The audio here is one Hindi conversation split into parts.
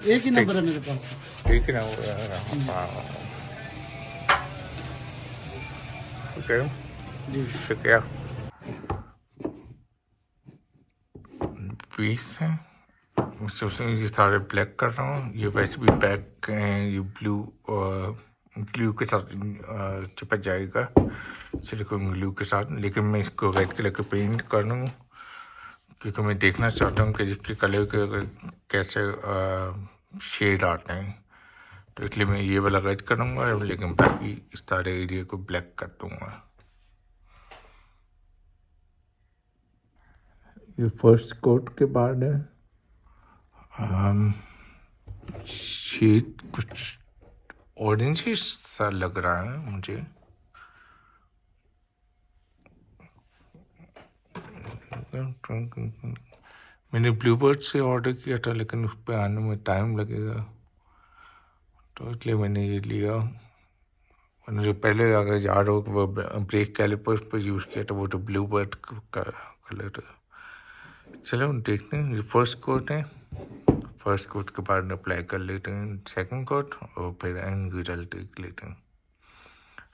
एक ही नंबर है मेरे पास। ठीक है ना? ओके, जी शुक्रिया। पीस है, उसमें ये सारे ब्लैक कर रहा हूँ। ये वैसे भी बैक हैं, ये ग्लू के साथ चिपक जाएगा, सिलिकॉन ग्लू के साथ। लेकिन मैं इसको रेड कलर का पेंट कर दूँ क्योंकि मैं देखना चाहता हूँ कि इसके कलर के कैसे शेड आते हैं। तो इसलिए मैं ये वाला रेड करूँगा, लेकिन बाकी इस सारे एरिया को ब्लैक कर दूँगा। ये फर्स्ट कोट के बाद है, शेड कुछ ऑरेंज ही सा लग रहा है मुझे। मैंने ब्लूबर्ड से ऑर्डर किया था, लेकिन उस पर आने में टाइम लगेगा, तो इसलिए मैंने ये लिया। मैंने जो पहले अगर याद हो वो ब्रेक कैलिपर्स पर यूज़ किया था, वो तो ब्लूबर्ड का कलर था। चलो देखते हैं। ये फर्स्ट कोट है, फर्स्ट कोट के बाद अप्लाई कर लेते हैं सेकंड कोट, और फिर एंड रिजल्ट देख लेते हैं।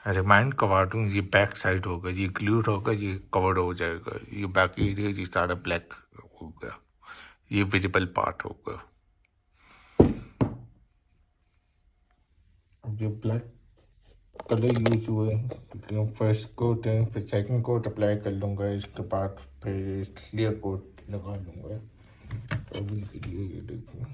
रिमाइंड करवा दूँ, ये बैक साइड होगा, ये ग्लूड होगा, ये कवर हो जाएगा। ये बाकी एरिया ये सारा ब्लैक होगा, ये विजिबल पार्ट होगा। जो ब्लैक कलर यूज हुए हैं, फर्स्ट कोट है, फिर सेकंड कोट अप्लाई कर लूँगा, इसके बाद फिर क्लियर कोट लगा लूँगा। तो अभी के लिए ये देखिए।